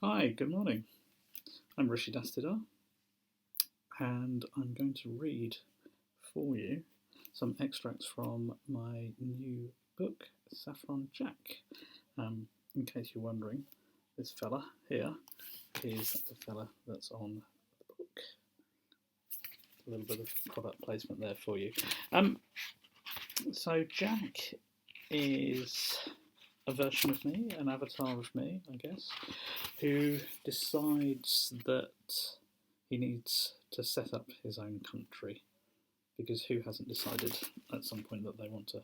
Hi, good morning. I'm Rishi Dastidar, and I'm going to read for you some extracts from my new book, Saffron Jack. In case you're wondering, this fella here is the fella that's on the book. A little bit of product placement there for you. So Jack is a version of me, an avatar of me, I guess, who decides that he needs to set up his own country, because who hasn't decided at some point that they want to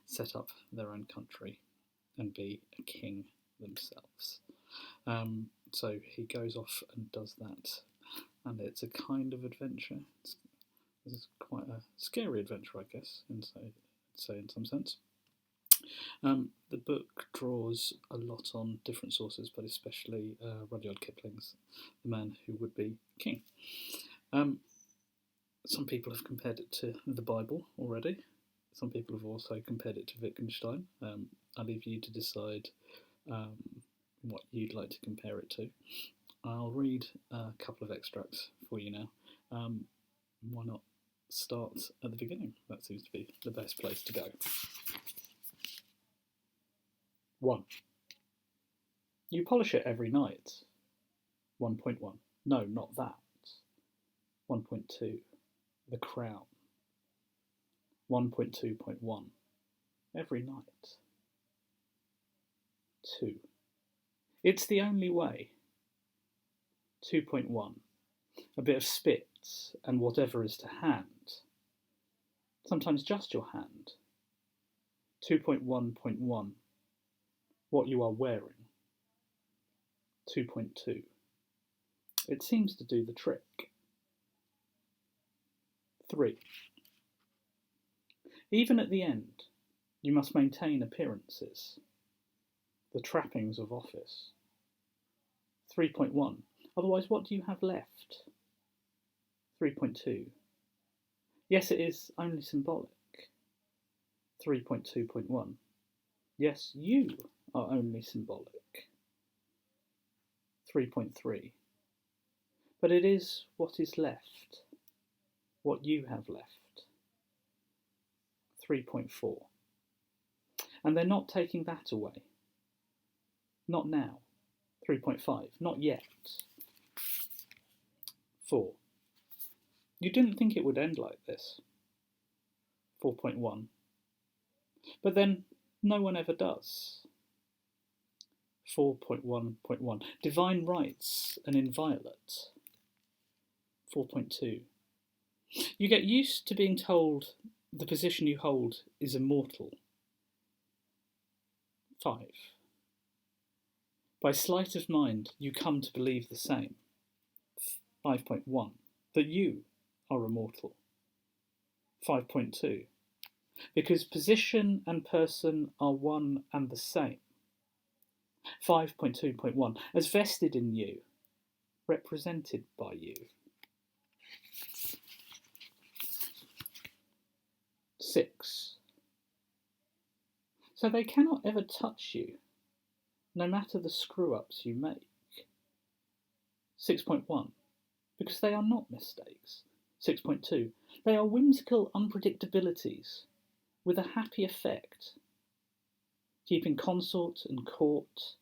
set up their own country and be a king themselves? So he goes off and does that, and it's a kind of adventure. It's quite a scary adventure, I guess, in some sense. The book draws a lot on different sources, but especially Rudyard Kipling's The Man Who Would Be King. Some people have compared it to the Bible already. Some people have also compared it to Wittgenstein. I'll leave you to decide what you'd like to compare it to. I'll read a couple of extracts for you now. Why not start at the beginning? That seems to be the best place to go. 1. You polish it every night. 1.1. No, not that. 1.2. The crown. 1.2.1. Every night. 2. It's the only way. 2.1. A bit of spit and whatever is to hand. Sometimes just your hand. 2.1.1. What you are wearing. 2.2. It seems to do the trick. 3. Even at the end, you must maintain appearances, the trappings of office. 3.1. Otherwise, what do you have left? 3.2. Yes, it is only symbolic. 3.2.1. Yes, you are only symbolic. 3.3. But it is what is left, what you have left. 3.4. And they're not taking that away. Not now. 3.5. Not yet. 4. You didn't think it would end like this. 4.1. But then no one ever does. 4.1.1. Divine rights and inviolate. 4.2. You get used to being told the position you hold is immortal. 5. By sleight of mind, you come to believe the same. 5.1. That you are immortal. 5.2. Because position and person are one and the same. 5.2.1. As vested in you, represented by you. 6. So they cannot ever touch you, no matter the screw-ups you make. 6.1. Because they are not mistakes. 6.2. They are whimsical unpredictabilities with a happy effect, keeping consort and court,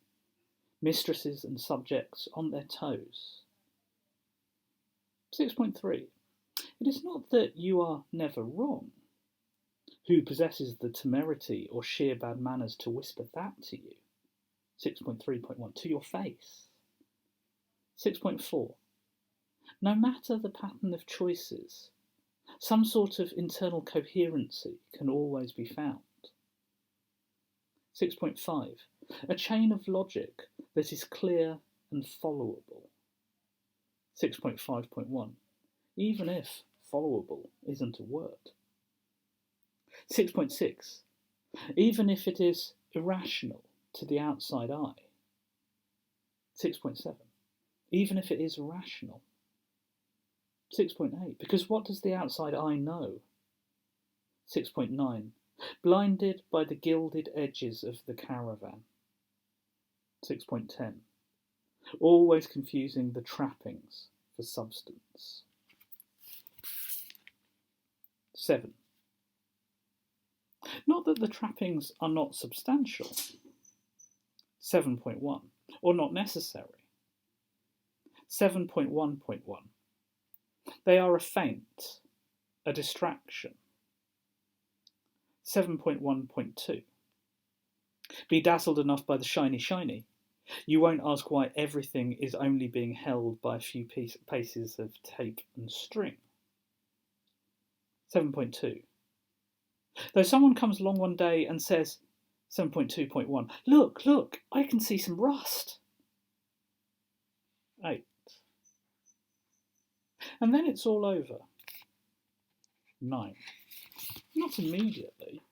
mistresses and subjects on their toes. 6.3. It is not that you are never wrong. Who possesses the temerity or sheer bad manners to whisper that to you? 6.3.1. To your face. 6.4. No matter the pattern of choices, some sort of internal coherency can always be found. 6.5. A chain of logic that is clear and followable. 6.5.1. Even if followable isn't a word. 6.6. Even if it is irrational to the outside eye. 6.7. Even if it is rational. 6.8. Because what does the outside eye know? 6.9. Blinded by the gilded edges of the caravan. 6.10. always confusing the trappings for substance. 7. Not that the trappings are not substantial. 7.1. Or not necessary. 7.1.1. They are a feint, a distraction. 7.1.2. Be dazzled enough by the shiny shiny. You won't ask why everything is only being held by a few paces of tape and string. 7.2. Though someone comes along one day and says, 7.2.1, look, I can see some rust. 8. And then it's all over. 9. Not immediately.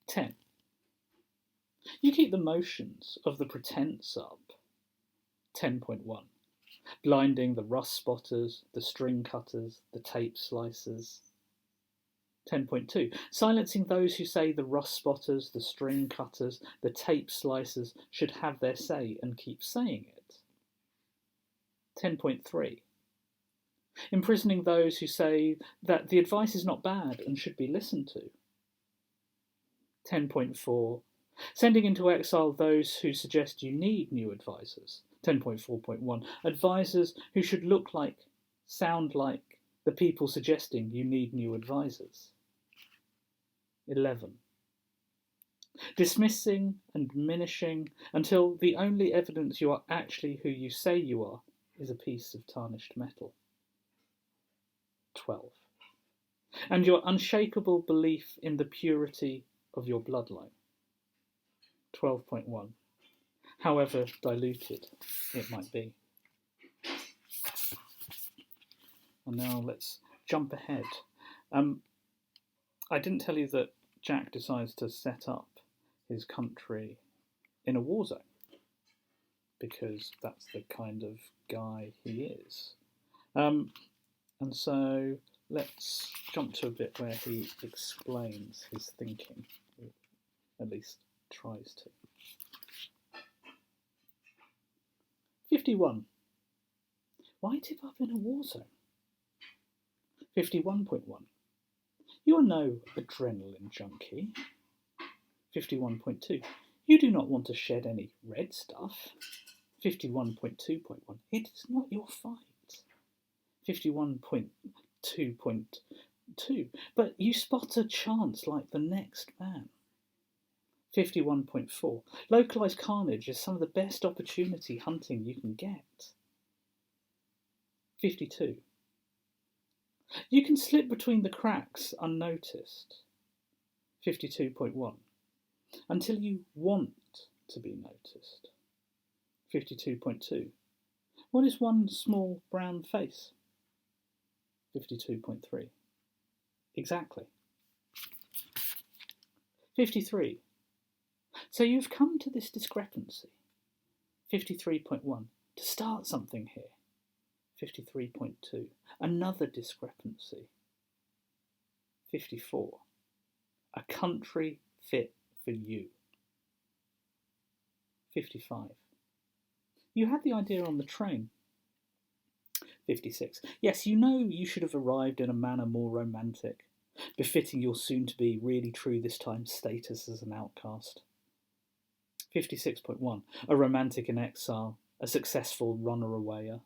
10. You keep the motions of the pretense up. 10.1. Blinding the rust spotters, the string cutters, the tape slicers. 10.2. Silencing those who say the rust spotters, the string cutters, the tape slicers should have their say and keep saying it. 10.3. Imprisoning those who say that the advice is not bad and should be listened to. 10.4. Sending into exile those who suggest you need new advisors. 10.4.1. Advisors who should look like, sound like the people suggesting you need new advisors. 11. Dismissing and diminishing until the only evidence you are actually who you say you are is a piece of tarnished metal. 12. And your unshakable belief in the purity of your bloodline. 12.1. However diluted it might be. And now let's jump ahead. I didn't tell you that Jack decides to set up his country in a war zone, because that's the kind of guy he is. And so let's jump to a bit where he explains his thinking, or at least tries to. 51. Why tip up in a war zone? 51.1. You are no adrenaline junkie. 51.2. You do not want to shed any red stuff. 51.2.1. It is not your fight. 51.2.2. But you spot a chance like the next man. 51.4. Localised carnage is some of the best opportunity hunting you can get. 52. You can slip between the cracks unnoticed. 52.1. Until you want to be noticed. 52.2. What is one small brown face? 52.3. Exactly. 53. So you've come to this discrepancy. 53.1. To start something here. 53.2. Another discrepancy. 54. A country fit for you. 55. You had the idea on the train. 56. Yes, you know you should have arrived in a manner more romantic, befitting your soon-to-be really true this time status as an outcast. 56.1. A romantic in exile, a successful runner-awayer.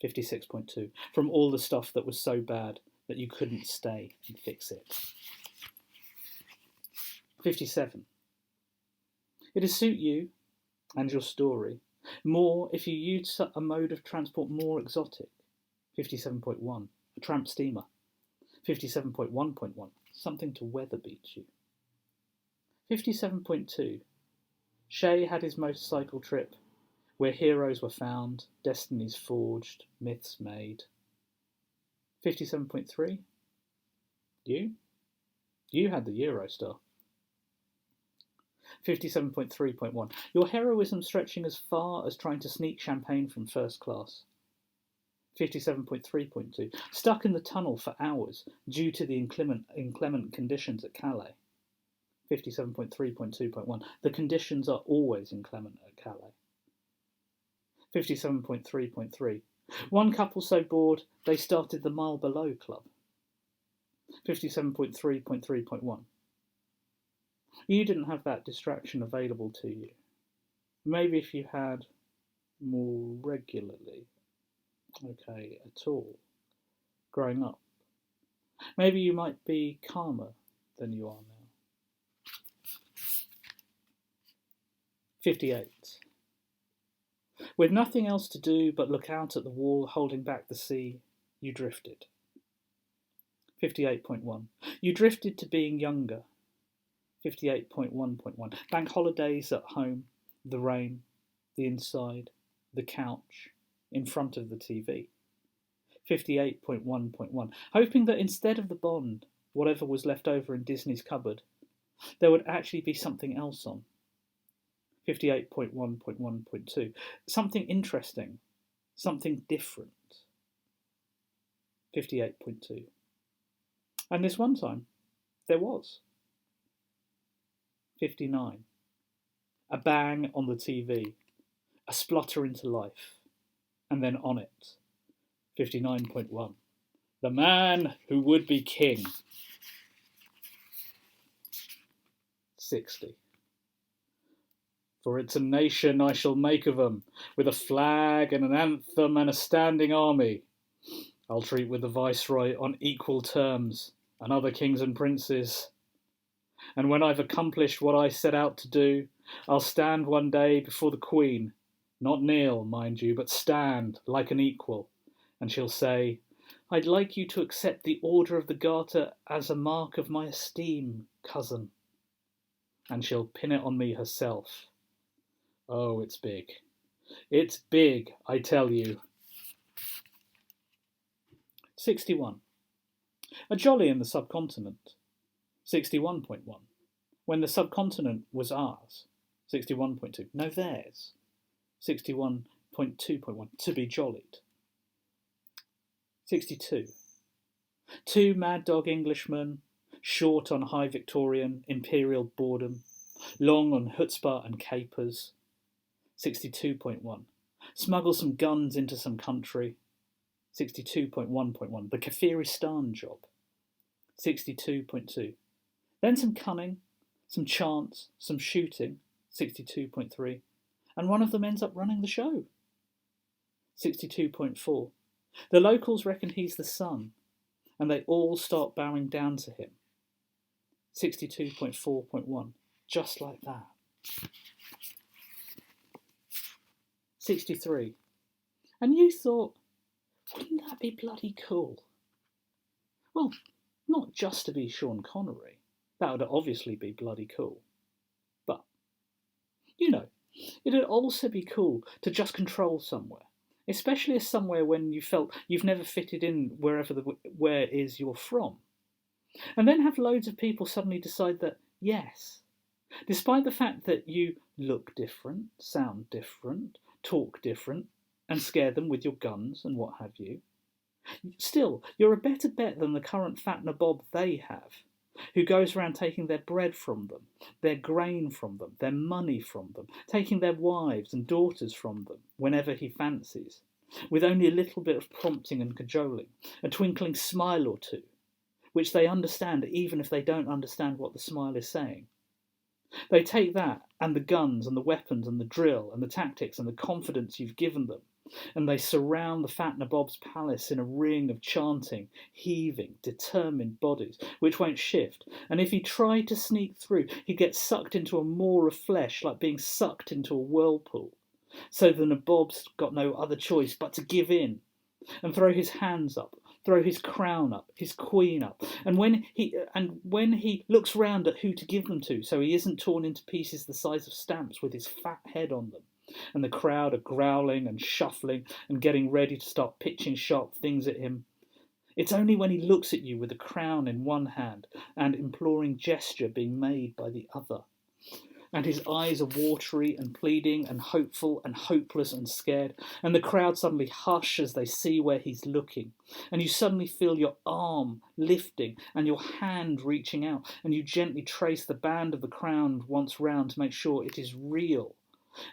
56.2. From all the stuff that was so bad that you couldn't stay and fix it. 57. It'd suit you and your story more if you used a mode of transport more exotic. 57.1. A tramp steamer. 57.1.1. Something to weather beat you. 57.2. Shay had his motorcycle trip, where heroes were found, destinies forged, myths made. 57.3. You had the Eurostar. 57.3.1. Your heroism stretching as far as trying to sneak champagne from first class. 57.3.2. Stuck in the tunnel for hours due to the inclement conditions at Calais. 57.3.2.1. The conditions are always inclement at Calais. 57.3.3. One couple so bored they started the Mile Below Club. 57.3.3.1. You didn't have that distraction available to you. Maybe if you had more regularly, okay, at all, growing up, maybe you might be calmer than you are now. 58. With nothing else to do but look out at the wall holding back the sea, you drifted. 58.1. You drifted to being younger. 58.1.1. Bank holidays at home, the rain, the inside, the couch, in front of the TV. 58.1.1. Hoping that instead of the Bond, whatever was left over in Disney's cupboard, there would actually be something else on. 58.1.1.2. Something interesting, something different. 58.2. And this one time, there was. 59. A bang on the TV, a splutter into life, and then on it. 59.1. The man who would be king. 60. For it's a nation I shall make of 'em, with a flag and an anthem and a standing army. I'll treat with the viceroy on equal terms, and other kings and princes. And when I've accomplished what I set out to do, I'll stand one day before the Queen, not kneel, mind you, but stand like an equal, and she'll say, I'd like you to accept the Order of the Garter as a mark of my esteem, cousin. And she'll pin it on me herself. Oh, it's big. It's big, I tell you. 61. A jolly in the subcontinent. 61.1. When the subcontinent was ours. 61.2. No, theirs. 61.2.1. To be jollied. 62. Two mad dog Englishmen, short on high Victorian, imperial boredom, long on chutzpah and capers. 62.1. Smuggle some guns into some country. 62.1.1. The Kafiristan job. 62.2. Then some cunning, some chance, some shooting. 62.3. And one of them ends up running the show. 62.4. The locals reckon he's the sun, and they all start bowing down to him. 62.4.1. Just like that. 63. And you thought, wouldn't that be bloody cool? Well, not just to be Sean Connery. That would obviously be bloody cool. But, you know, it'd also be cool to just control somewhere. Especially as somewhere when you felt you've never fitted in wherever where is you're from. And then have loads of people suddenly decide that, yes, despite the fact that you look different, sound different, talk different, and scare them with your guns and what have you, still, you're a better bet than the current fat nabob they have, who goes around taking their bread from them, their grain from them, their money from them, taking their wives and daughters from them whenever he fancies, with only a little bit of prompting and cajoling, a twinkling smile or two, which they understand even if they don't understand what the smile is saying. They take that, and the guns and the weapons and the drill and the tactics and the confidence you've given them, and they surround the fat nabob's palace in a ring of chanting, heaving, determined bodies, which won't shift, and if he tried to sneak through, he'd get sucked into a maw of flesh like being sucked into a whirlpool. So the nabob's got no other choice but to give in, and throw his hands up, throw his crown up, his queen up, and when he looks round at who to give them to, so he isn't torn into pieces the size of stamps with his fat head on them, and the crowd are growling and shuffling and getting ready to start pitching sharp things at him. It's only when he looks at you with the crown in one hand and imploring gesture being made by the other, And his eyes are watery and pleading and hopeful and hopeless and scared. And the crowd suddenly hush as they see where he's looking. And you suddenly feel your arm lifting and your hand reaching out. And you gently trace the band of the crown once round to make sure it is real.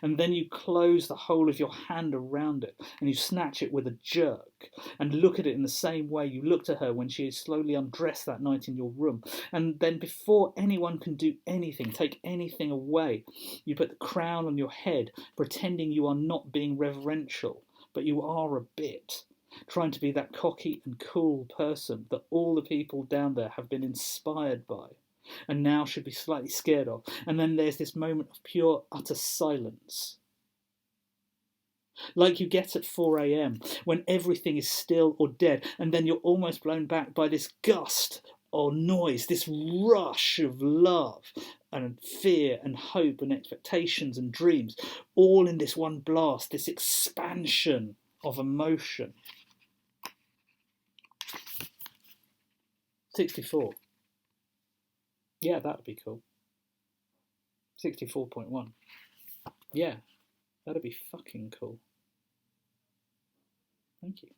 And then you close the whole of your hand around it and you snatch it with a jerk and look at it in the same way you looked at her when she slowly undressed that night in your room. And then before anyone can do anything, take anything away, you put the crown on your head, pretending you are not being reverential, but you are a bit, trying to be that cocky and cool person that all the people down there have been inspired by and now should be slightly scared of. And then there's this moment of pure, utter silence. Like you get at 4 a.m. when everything is still or dead, and then you're almost blown back by this gust or noise, this rush of love and fear and hope and expectations and dreams, all in this one blast, this expansion of emotion. 64. Yeah, that'd be cool. 64.1. Yeah, that'd be fucking cool. Thank you.